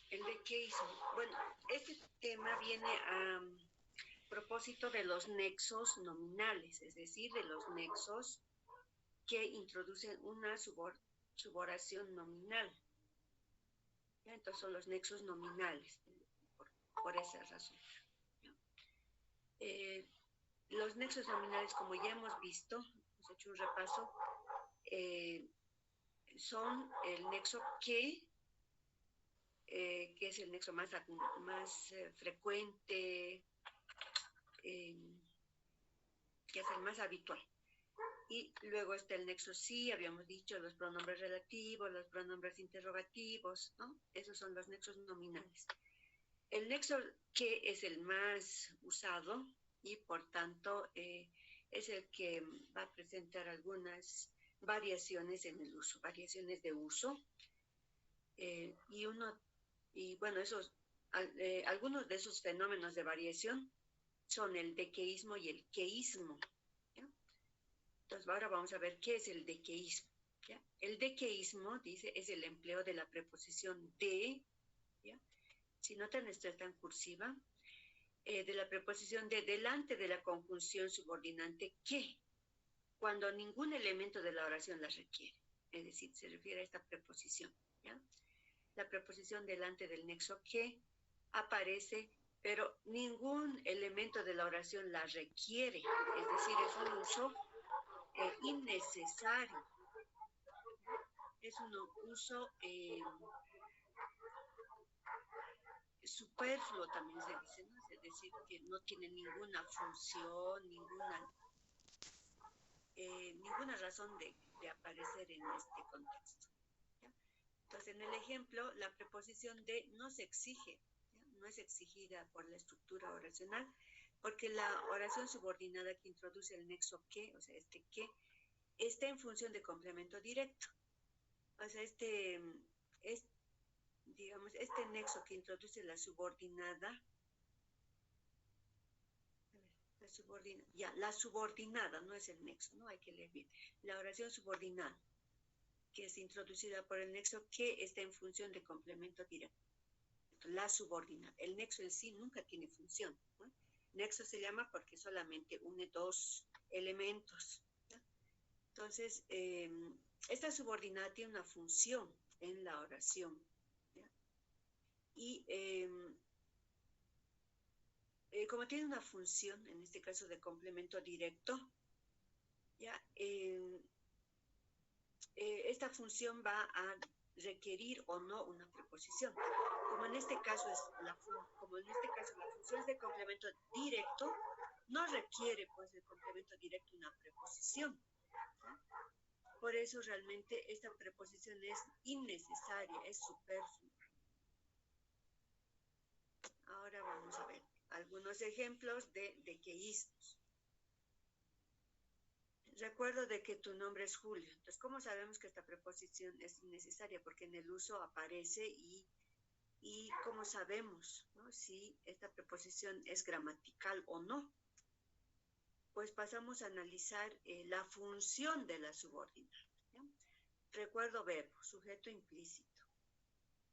el dequeísmo. Bueno, este tema viene a propósito de los nexos nominales, es decir, de los nexos que introducen una suboración nominal. ¿Ya? Entonces son los nexos nominales, por esa razón. Los nexos nominales, como ya hemos visto, hemos hecho un repaso, son el nexo que es el nexo más frecuente, que es el más habitual. Y luego está el nexo sí, habíamos dicho, los pronombres relativos, los pronombres interrogativos, ¿no? Esos son los nexos nominales. El nexo que es el más usado y por tanto es el que va a presentar algunas variaciones en el uso, variaciones de uso. Bueno, algunos de esos fenómenos de variación son el dequeísmo y el queísmo. ¿Ya? Entonces, ahora vamos a ver qué es el dequeísmo. ¿Ya? El dequeísmo, dice, es el empleo de la preposición de, ¿ya? Si notan, esto está en cursiva, de la preposición de delante de la conjunción subordinante que, cuando ningún elemento de la oración la requiere. Es decir, se refiere a esta preposición. ¿Ya? La preposición delante del nexo que aparece, pero ningún elemento de la oración la requiere. Es decir, es un uso innecesario. Es un uso superfluo, también se dice, ¿no? Es decir, que no tiene ninguna función, ninguna razón de aparecer en este contexto. ¿Ya? Entonces, en el ejemplo, la preposición de no se exige, ¿ya? No es exigida por la estructura oracional, porque la oración subordinada que introduce el nexo que, o sea, este que, está en función de complemento directo. O sea, este nexo que introduce la subordinada, la subordinada, no es el nexo, ¿no? Hay que leer bien. La oración subordinada, que es introducida por el nexo que está en función de complemento directo. La subordinada. El nexo en sí nunca tiene función, ¿no? Nexo se llama porque solamente une dos elementos. ¿Ya? Entonces, esta subordinada tiene una función en la oración. ¿Ya? Y como tiene una función, en este caso de complemento directo, ¿ya? Esta función va a requerir o no una preposición. Como en este caso la función es de complemento directo, no requiere pues el complemento directo una preposición. ¿Sí? Por eso realmente esta preposición es innecesaria, es superflua. Ahora vamos a ver algunos ejemplos de dequeísmos. Recuerdo de que tu nombre es Julio. Entonces, ¿cómo sabemos que esta preposición es innecesaria? Porque en el uso aparece y cómo sabemos, ¿no?, si esta preposición es gramatical o no. Pues pasamos a analizar la función de la subordinada. ¿Ya? Recuerdo verbo, sujeto implícito.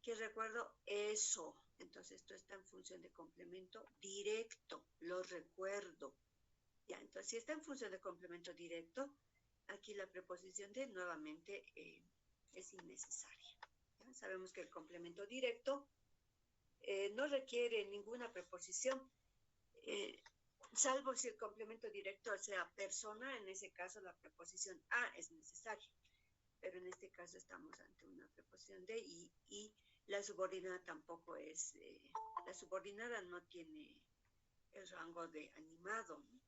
¿Qué recuerdo? Eso. Entonces, esto está en función de complemento directo. Lo recuerdo. Ya, entonces, si está en función de complemento directo, aquí la preposición de nuevamente es innecesaria. ¿Ya? Sabemos que el complemento directo no requiere ninguna preposición, salvo si el complemento directo sea persona. En ese caso la preposición a es necesaria, pero en este caso estamos ante una preposición de y la subordinada tampoco es, la subordinada no tiene el rango de animado, ¿no?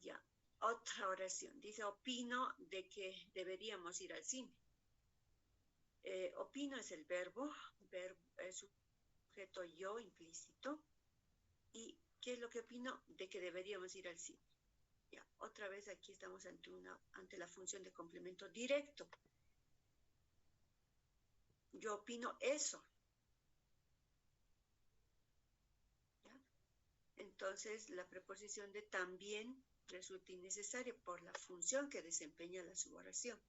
Ya, otra oración, dice, opino de que deberíamos ir al cine. Opino es el verbo sujeto yo implícito. ¿Y qué es lo que opino? De que deberíamos ir al cine. Ya, otra vez aquí estamos ante la función de complemento directo. Yo opino eso. ¿Ya? Entonces, la preposición de también resulta innecesaria por la función que desempeña la suboración.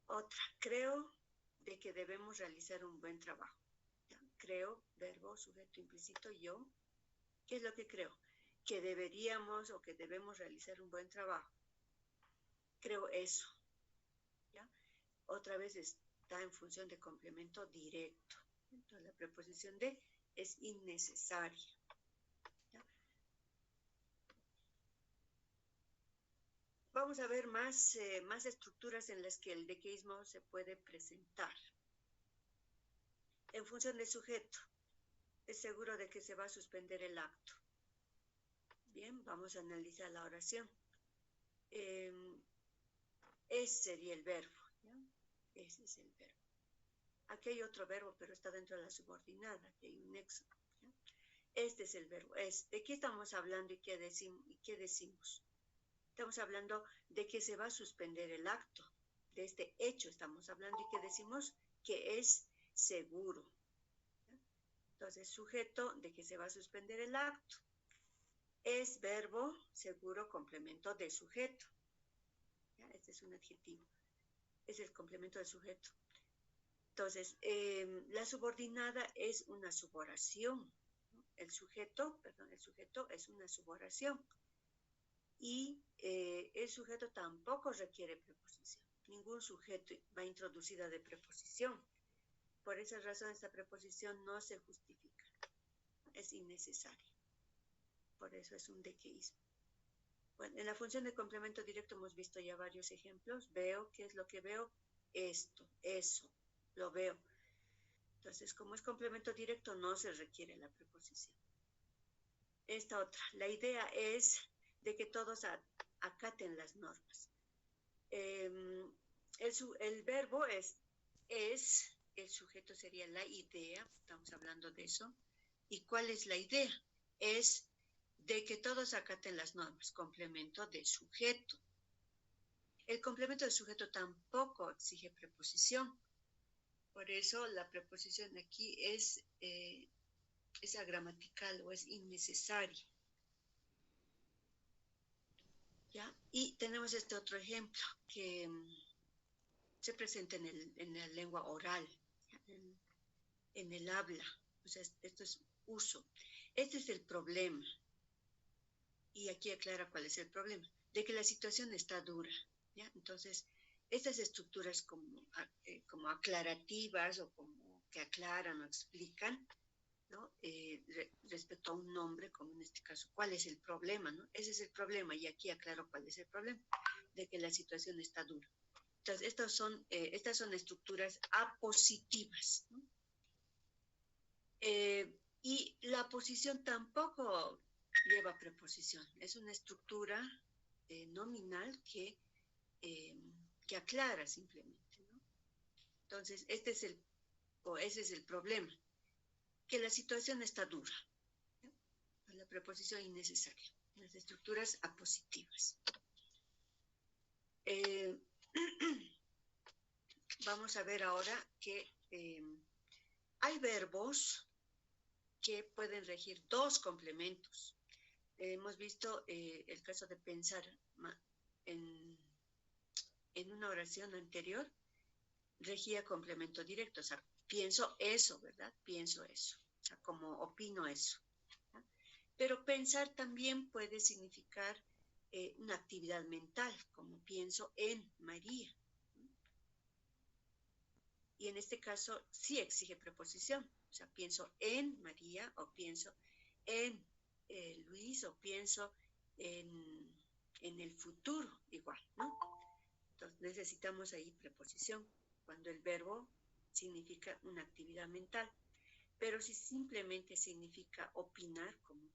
Otra, creo de que debemos realizar un buen trabajo. ¿Ya? Creo, verbo, sujeto implícito, yo. ¿Qué es lo que creo? Que deberíamos o que debemos realizar un buen trabajo. Creo eso. ¿Ya? Otra vez está en función de complemento directo. Entonces la preposición de es innecesaria. ¿Ya? Vamos a ver más estructuras en las que el dequeísmo se puede presentar. En función del sujeto, es seguro de que se va a suspender el acto. Bien, vamos a analizar la oración. Es sería el verbo. ¿Ya? Ese es el verbo. Aquí hay otro verbo, pero está dentro de la subordinada. Aquí hay un nexo. ¿Ya? Este es el verbo. ¿De qué estamos hablando y qué decimos? Estamos hablando de que se va a suspender el acto. De este hecho estamos hablando y que decimos que es seguro. ¿Ya? Entonces, sujeto de que se va a suspender el acto. Es verbo seguro complemento de sujeto. ¿Ya? Este es un adjetivo. Es el complemento del sujeto. Entonces, la subordinada es una suboración. ¿No? El sujeto es una suboración. Y el sujeto tampoco requiere preposición. Ningún sujeto va introducida de preposición. Por esa razón, esta preposición no se justifica. Es innecesaria. Por eso es un dequeísmo. Bueno, en la función de complemento directo hemos visto ya varios ejemplos. Veo, ¿qué es lo que veo? Esto, eso, lo veo. Entonces, como es complemento directo, no se requiere la preposición. Esta otra, la idea es de que todos acaten las normas. El verbo es, el sujeto sería la idea, estamos hablando de eso. ¿Y cuál es la idea? Es de que todos acaten las normas, complemento de sujeto. El complemento de sujeto tampoco exige preposición. Por eso la preposición aquí es agramatical o es innecesaria. ¿Ya? Y tenemos este otro ejemplo que se presenta en la lengua oral, en el habla. O sea, esto es uso. Este es el problema. Y aquí aclara cuál es el problema. De que la situación está dura. ¿Ya? Entonces, estas estructuras como aclarativas o como que aclaran o explican, ¿no? Respecto a un nombre, como en este caso, ¿cuál es el problema? ¿No? Ese es el problema y aquí aclaro cuál es el problema, de que la situación está dura. Entonces, estas son estructuras apositivas, ¿no? Y la posición tampoco lleva preposición, es una estructura nominal que aclara simplemente, ¿no? Entonces, ese es el problema, que la situación está dura. ¿No? La preposición innecesaria, las estructuras apositivas. Vamos a ver ahora que hay verbos que pueden regir dos complementos. Hemos visto el caso de pensar en una oración anterior, regía complemento directo, o sea, pienso eso, ¿verdad? Pienso eso, o sea, como opino eso. ¿Ya? Pero pensar también puede significar una actividad mental, como pienso en María. Y en este caso sí exige preposición, o sea, pienso en María o pienso en Luis o pienso en el futuro, igual, ¿no? Entonces necesitamos ahí preposición, cuando el verbo significa una actividad mental. Pero si simplemente significa opinar, como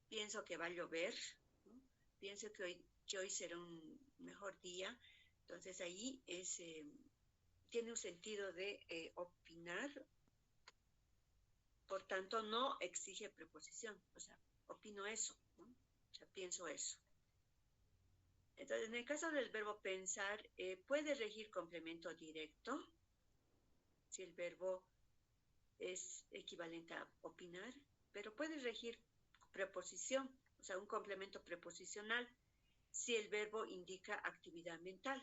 pienso que va a llover, ¿no? Pienso que hoy será un mejor día, entonces ahí tiene un sentido de opinar, por tanto no exige preposición, o sea, opino eso, ¿no? O sea, pienso eso. Entonces, en el caso del verbo pensar, puede regir complemento directo, si el verbo es equivalente a opinar, pero puede regir preposición, o sea, un complemento preposicional, si el verbo indica actividad mental,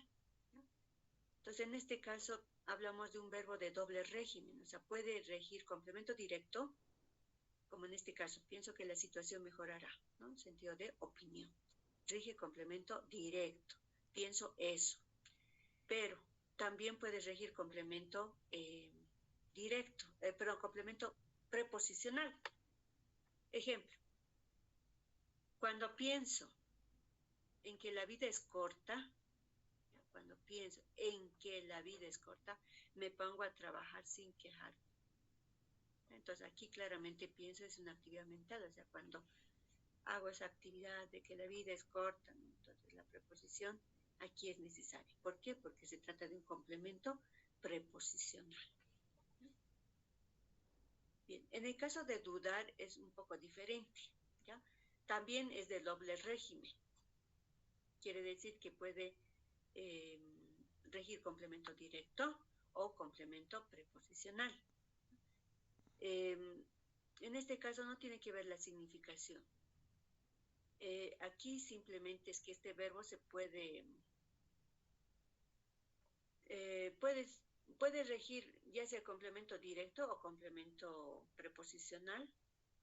¿no? Entonces, en este caso, hablamos de un verbo de doble régimen, o sea, puede regir complemento directo, como en este caso, pienso que la situación mejorará, ¿no? En sentido de opinión. Rige complemento directo, pienso eso. Pero también puede regir complemento directo, complemento preposicional. Ejemplo, cuando pienso en que la vida es corta, cuando pienso en que la vida es corta, me pongo a trabajar sin quejarme. Entonces aquí claramente pienso es una actividad mental, o sea, cuando hago esa actividad de que la vida es corta, ¿no? Entonces la preposición aquí es necesaria. ¿Por qué? Porque se trata de un complemento preposicional. Bien, en el caso de dudar es un poco diferente, ¿ya? También es de doble régimen. Quiere decir que puede regir complemento directo o complemento preposicional. En este caso no tiene que ver la significación. Aquí simplemente es que este verbo se puede regir ya sea complemento directo o complemento preposicional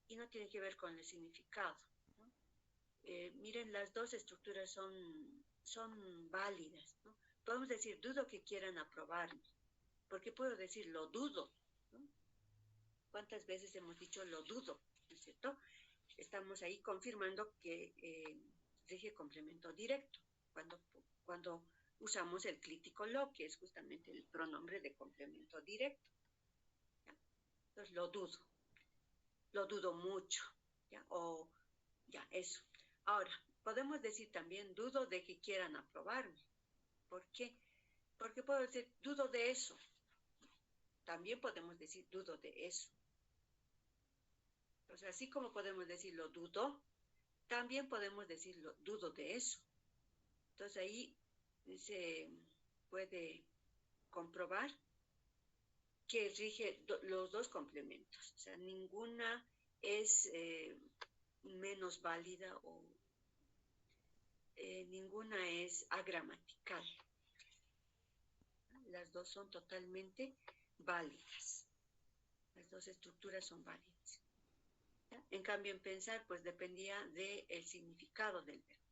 y no tiene que ver con el significado, ¿no? Miren, las dos estructuras son válidas, ¿no? Podemos decir, dudo que quieran aprobarme, porque puedo decir, lo dudo, ¿no? ¿Cuántas veces hemos dicho lo dudo? ¿No es cierto? Estamos ahí confirmando que rige complemento directo, cuando usamos el crítico lo, que es justamente el pronombre de complemento directo. ¿Ya? Entonces, lo dudo mucho, ¿ya? O ya, eso. Ahora, podemos decir también, dudo de que quieran aprobarme. ¿Por qué? Porque puedo decir, dudo de eso. También podemos decir, dudo de eso. O sea, así como podemos decir lo dudo, también podemos decir lo dudo de eso. Entonces ahí se puede comprobar que rige los dos complementos. O sea, ninguna es menos válida o ninguna es agramatical. Las dos son totalmente válidas. Las dos estructuras son válidas. ¿Ya? En cambio, en pensar, pues dependía del significado del verbo.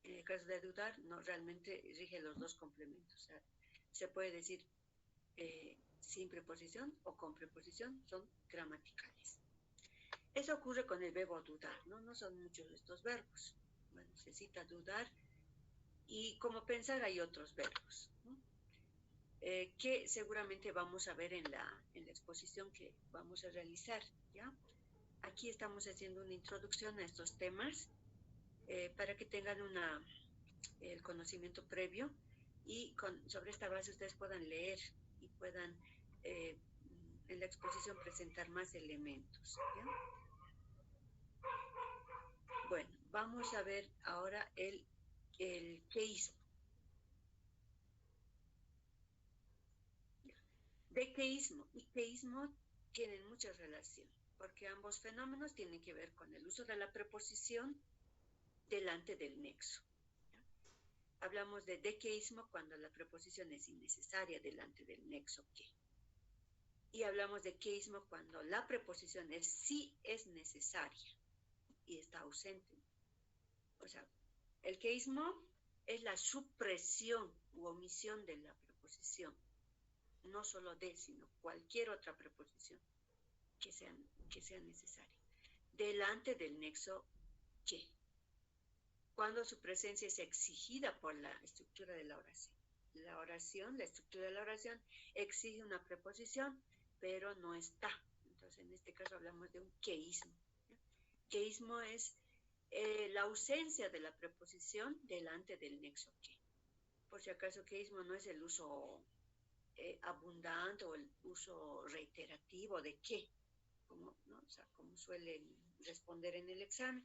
En el caso de dudar, no realmente rige los dos complementos. O sea, se puede decir sin preposición o con preposición, son gramaticales. Eso ocurre con el verbo dudar, ¿no? No son muchos estos verbos. Bueno, se cita dudar y como pensar hay otros verbos, ¿no? Que seguramente vamos a ver en la exposición que vamos a realizar, ¿ya? Aquí estamos haciendo una introducción a estos temas para que tengan el conocimiento previo y sobre esta base ustedes puedan leer y puedan en la exposición presentar más elementos, ¿ya? Bueno, vamos a ver ahora el queísmo. Dequeísmo y queísmo tienen mucha relación, porque ambos fenómenos tienen que ver con el uso de la preposición delante del nexo. ¿Ya? Hablamos de dequeísmo cuando la preposición es innecesaria delante del nexo que. Y hablamos de queísmo cuando la preposición sí es necesaria y está ausente. O sea, el queísmo es la supresión u omisión de la preposición. No solo de, sino cualquier otra preposición que sea necesaria. Delante del nexo que. Cuando su presencia es exigida por la estructura de la oración. La estructura de la oración exige una preposición, pero no está. Entonces, en este caso hablamos de un queísmo. Queísmo es la ausencia de la preposición delante del nexo que. Por si acaso, queísmo no es el uso abundante o el uso reiterativo de qué, como, ¿no? O sea, como suelen responder en el examen.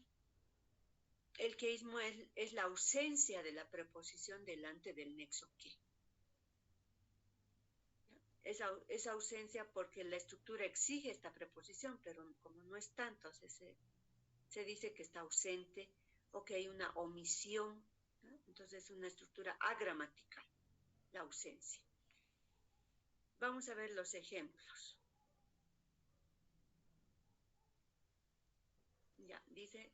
El queísmo es la ausencia de la preposición delante del nexo que. Esa ausencia porque la estructura exige esta preposición, pero como no está, entonces se dice que está ausente o que hay una omisión, ¿no? Entonces es una estructura agramatical. la ausencia. Vamos a ver los ejemplos. Ya, dice,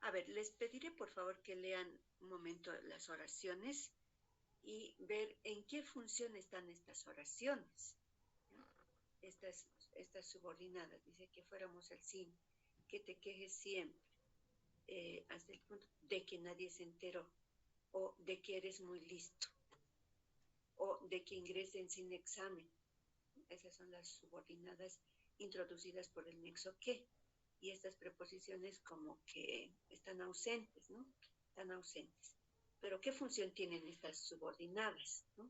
a ver, les pediré por favor que lean un momento las oraciones y ver en qué función están estas oraciones. ¿Ya? Estas subordinadas, dice que fuéramos al cine, que te quejes siempre, hasta el punto de que nadie se enteró, o de que eres muy listo, o de que ingresen sin examen. Esas son las subordinadas introducidas por el nexo que. Y estas preposiciones como que están ausentes, ¿no? Están ausentes. Pero ¿qué función tienen estas subordinadas, ¿no?